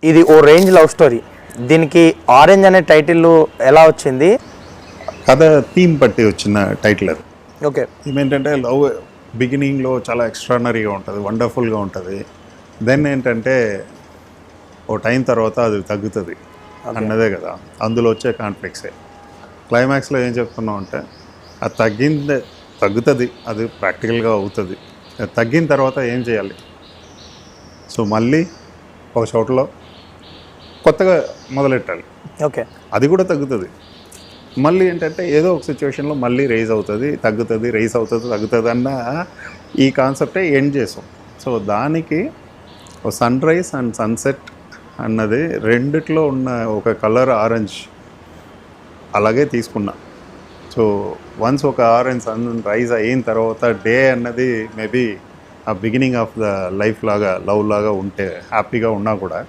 ఇది ఓ range love story. దీనికి orange అనే టైటిల్ ఎలా వచ్చింది? కథ థీమ్ బట్టి వచ్చిన టైటిల్ అది. ఓకే. ఏమేంటంటే లవ్ బిగినింగ్లో చాలా ఎక్స్ట్రానరీగా ఉంటుంది, వండర్ఫుల్గా ఉంటుంది. దెన్ ఏంటంటే ఓ టైం తర్వాత అది తగ్గుతుంది అన్నదే కదా అందులో వచ్చే కాన్ఫ్లిక్ట్సే. క్లైమాక్స్లో ఏం చెప్తున్నాం అంటే అది తగ్గుతుంది, అది ప్రాక్టికల్గా అవుతుంది. తగ్గిన తర్వాత ఏం చేయాలి? సో మళ్ళీ ఒక చోటలో కొత్తగా మొదలెట్టాలి. ఓకే. అది కూడా తగ్గుతుంది. మళ్ళీ ఏంటంటే ఏదో ఒక సిచ్యువేషన్లో మళ్ళీ రైజ్ అవుతుంది, తగ్గుతుంది, రైజ్ అవుతుంది, తగ్గుతుంది అన్న ఈ కాన్సెప్టే ఎండ్ చేసాం. సో దానికి సన్ రైజ్ అండ్ సన్సెట్ అన్నది రెండిట్లో ఉన్న ఒక కలర్ ఆరెంజ్ అలాగే తీసుకున్నా. సో వన్స్ ఒక ఆరెంజ్ సన్ రైజ్ అయిన తర్వాత డే అన్నది మేబీ ఆ బిగినింగ్ ఆఫ్ ద లైఫ్ లాగా, లవ్ లాగా ఉంటే హ్యాపీగా ఉన్నా కూడా